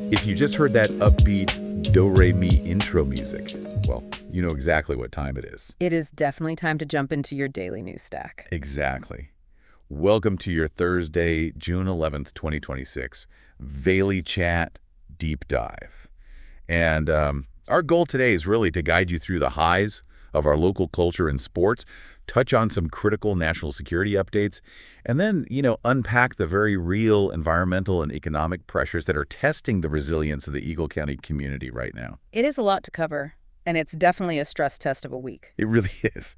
If you just heard that upbeat do-re-mi intro music, well, you know exactly what time it is. It is definitely time to jump into your daily news stack. Exactly. Welcome to your Thursday, June 11th, 2026, vailychat Deep Dive. And our goal today is really to guide you through the highs of our local culture and sports, touch on some critical national security updates, and then, unpack the very real environmental and economic pressures that are testing the resilience of the Eagle County community right now. It is a lot to cover, and it's definitely a stress test of a week. It really is.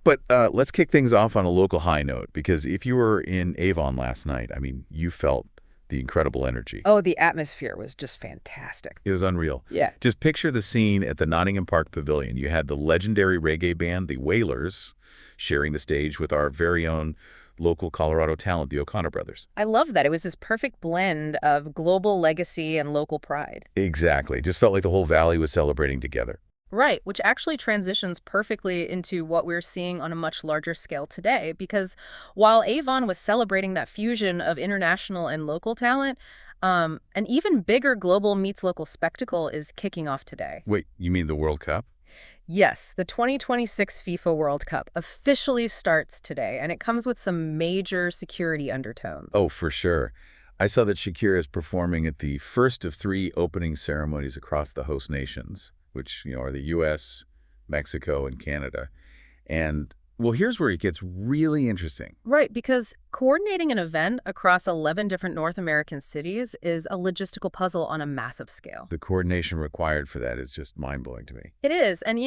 But let's kick things off on a local high note, because if you were in Avon last night, you felt the incredible energy. Oh, the atmosphere was just fantastic. It was unreal. Yeah. Just picture the scene at the Nottingham Park Pavilion. You had the legendary reggae band, the Wailers, sharing the stage with our very own local Colorado talent, the O'Connor brothers. I love that. It was this perfect blend of global legacy and local pride. Exactly. Just felt like the whole valley was celebrating together. Right, which actually transitions perfectly into what we're seeing on a much larger scale today, because while Avon was celebrating that fusion of international and local talent, an even bigger global meets local spectacle is kicking off today. Wait, you mean the World Cup? Yes, the 2026 FIFA World Cup officially starts today, and it comes with some major security undertones. Oh, for sure. I saw that Shakira is performing at the first of 3 opening ceremonies across the host nations, which, are the U.S., Mexico, and Canada. And, well, here's where it gets really interesting. Right, because coordinating an event across 11 different North American cities is a logistical puzzle on a massive scale. The coordination required for that is just mind-blowing to me. It is, and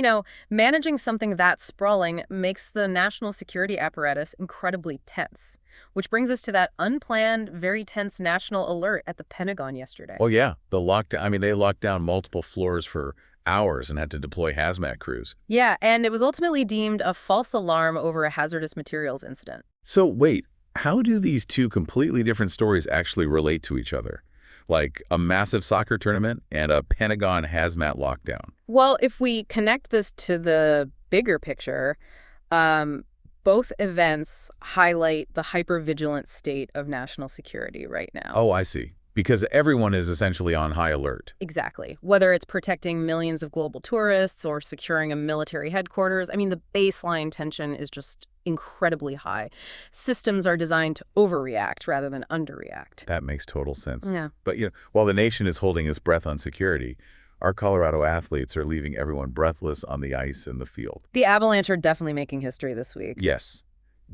managing something that sprawling makes the national security apparatus incredibly tense, which brings us to that unplanned, very tense national alert at the Pentagon yesterday. Oh, yeah. The lockdown. They locked down multiple floors for hours and had to deploy hazmat crews. Yeah, and it was ultimately deemed a false alarm over a hazardous materials incident. So wait, how do these two completely different stories actually relate to each other? Like a massive soccer tournament and a Pentagon hazmat lockdown. Well, if we connect this to the bigger picture, both events highlight the hypervigilant state of national security right now. Oh, I see. Because everyone is essentially on high alert. Exactly. Whether it's protecting millions of global tourists or securing a military headquarters, the baseline tension is just incredibly high. Systems are designed to overreact rather than underreact. That makes total sense. Yeah. But, while the nation is holding its breath on security, our Colorado athletes are leaving everyone breathless on the ice and the field. The Avalanche are definitely making history this week. Yes.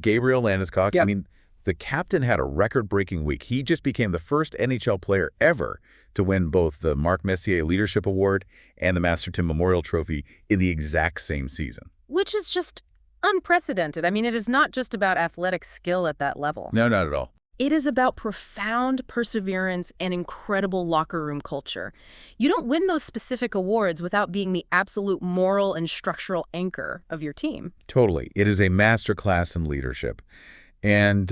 Gabriel Landeskog, Yep. The captain had a record-breaking week. He just became the first NHL player ever to win both the Marc Messier Leadership Award and the Masterton Memorial Trophy in the exact same season. Which is just unprecedented. It is not just about athletic skill at that level. No, not at all. It is about profound perseverance and incredible locker room culture. You don't win those specific awards without being the absolute moral and structural anchor of your team. Totally. It is a masterclass in leadership. And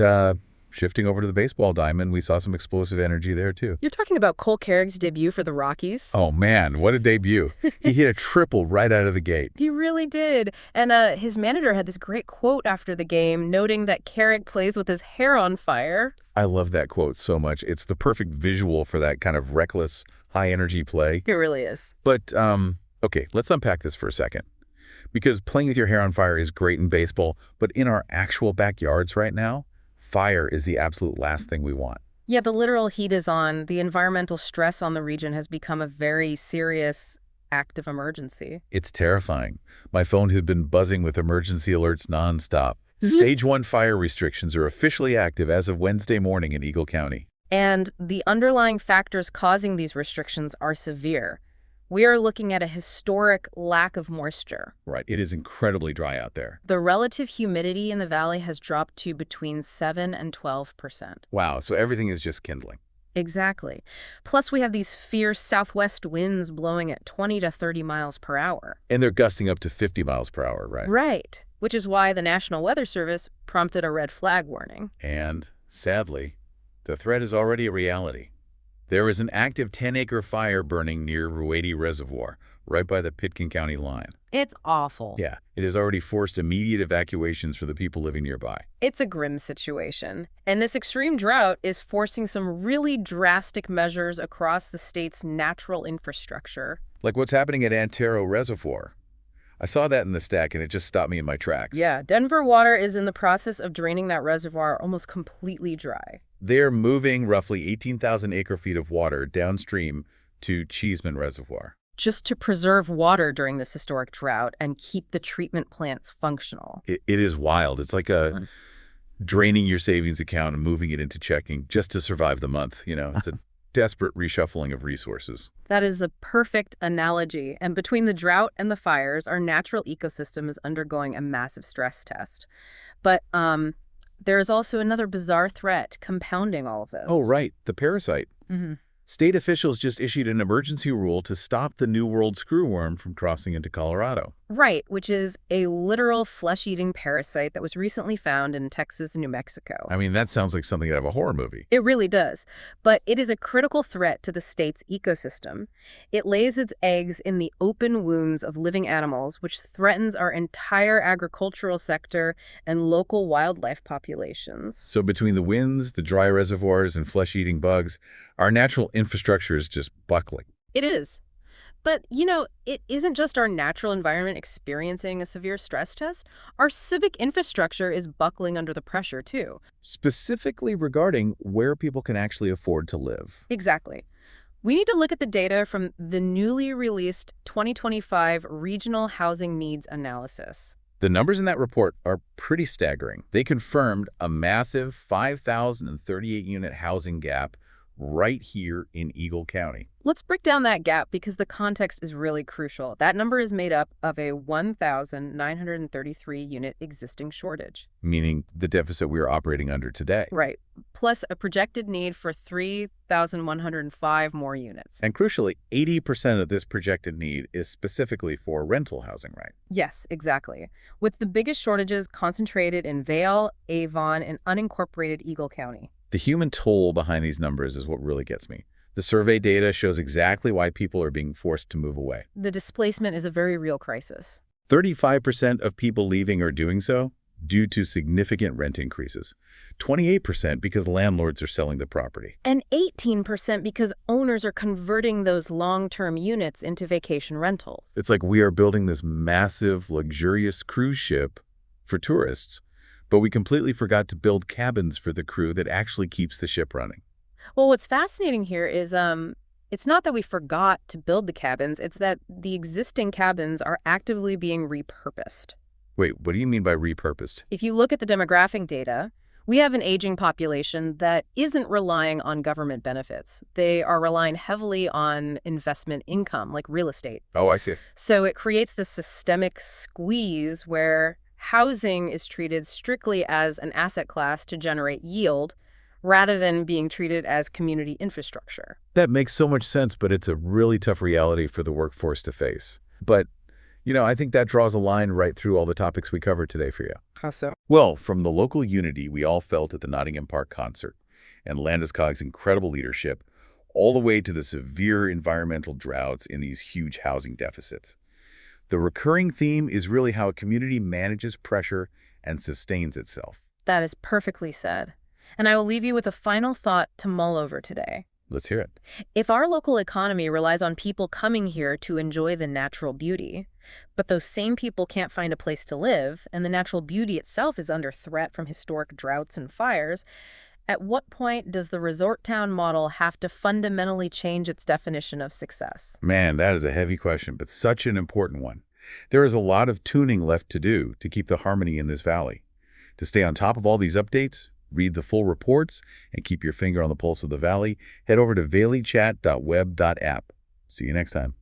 shifting over to the baseball diamond, we saw some explosive energy there, too. You're talking about Cole Carrick's debut for the Rockies? Oh, man, what a debut. He hit a triple right out of the gate. He really did. And his manager had this great quote after the game, noting that Carrick plays with his hair on fire. I love that quote so much. It's the perfect visual for that kind of reckless, high-energy play. It really is. But, okay, let's unpack this for a second. Because playing with your hair on fire is great in baseball, but in our actual backyards right now, fire is the absolute last thing we want. Yeah, the literal heat is on. The environmental stress on the region has become a very serious act of emergency. It's terrifying. My phone has been buzzing with emergency alerts nonstop. Stage 1 fire restrictions are officially active as of Wednesday morning in Eagle County. And the underlying factors causing these restrictions are severe. We are looking at a historic lack of moisture. Right. It is incredibly dry out there. The relative humidity in the valley has dropped to between 7 and 12%. Wow. So everything is just kindling. Exactly. Plus, we have these fierce southwest winds blowing at 20 to 30 miles per hour. And they're gusting up to 50 miles per hour, right? Right. Which is why the National Weather Service prompted a red flag warning. And, sadly, the threat is already a reality. There is an active 10-acre fire burning near Ruedi Reservoir, right by the Pitkin County line. It's awful. Yeah, it has already forced immediate evacuations for the people living nearby. It's a grim situation. And this extreme drought is forcing some really drastic measures across the state's natural infrastructure. Like what's happening at Antero Reservoir. I saw that in the stack and it just stopped me in my tracks. Yeah, Denver Water is in the process of draining that reservoir almost completely dry. They're moving roughly 18,000 acre-feet of water downstream to Cheeseman Reservoir. Just to preserve water during this historic drought and keep the treatment plants functional. It is wild. It's like draining your savings account and moving it into checking just to survive the month. It's a desperate reshuffling of resources. That is a perfect analogy. And between the drought and the fires, our natural ecosystem is undergoing a massive stress test. But there is also another bizarre threat compounding all of this. Oh, right. The parasite. Mm-hmm. State officials just issued an emergency rule to stop the New World screwworm from crossing into Colorado. Right, which is a literal flesh-eating parasite that was recently found in Texas and New Mexico. I mean, that sounds like something out of a horror movie. It really does. But it is a critical threat to the state's ecosystem. It lays its eggs in the open wounds of living animals, which threatens our entire agricultural sector and local wildlife populations. So between the winds, the dry reservoirs, and flesh-eating bugs, our natural infrastructure is just buckling. It is. But, it isn't just our natural environment experiencing a severe stress test. Our civic infrastructure is buckling under the pressure, too. Specifically regarding where people can actually afford to live. Exactly. We need to look at the data from the newly released 2025 Regional Housing Needs Analysis. The numbers in that report are pretty staggering. They confirmed a massive 5,038-unit housing gap right here in Eagle County. Let's break down that gap because the context is really crucial. That number is made up of a 1,933-unit existing shortage. Meaning the deficit we are operating under today. Right. Plus a projected need for 3,105 more units. And crucially, 80% of this projected need is specifically for rental housing, right? Yes, exactly. With the biggest shortages concentrated in Vail, Avon, and unincorporated Eagle County. The human toll behind these numbers is what really gets me. The survey data shows exactly why people are being forced to move away. The displacement is a very real crisis. 35% of people leaving are doing so due to significant rent increases. 28% because landlords are selling the property. And 18% because owners are converting those long-term units into vacation rentals. It's like we are building this massive, luxurious cruise ship for tourists, but we completely forgot to build cabins for the crew that actually keeps the ship running. Well, what's fascinating here is it's not that we forgot to build the cabins, it's that the existing cabins are actively being repurposed. Wait, what do you mean by repurposed? If you look at the demographic data, we have an aging population that isn't relying on government benefits. They are relying heavily on investment income, like real estate. Oh, I see. So it creates this systemic squeeze where housing is treated strictly as an asset class to generate yield, rather than being treated as community infrastructure. That makes so much sense, but it's a really tough reality for the workforce to face. But, I think that draws a line right through all the topics we covered today for you. How so? Well, from the local unity we all felt at the Nottingham Park concert and Landeskog's incredible leadership, all the way to the severe environmental droughts in these huge housing deficits. The recurring theme is really how a community manages pressure and sustains itself. That is perfectly said. And I will leave you with a final thought to mull over today. Let's hear it. If our local economy relies on people coming here to enjoy the natural beauty, but those same people can't find a place to live, and the natural beauty itself is under threat from historic droughts and fires, at what point does the resort town model have to fundamentally change its definition of success? Man, that is a heavy question, but such an important one. There is a lot of tuning left to do to keep the harmony in this valley. To stay on top of all these updates, read the full reports, and keep your finger on the pulse of the valley, head over to vailychat.web.app. See you next time.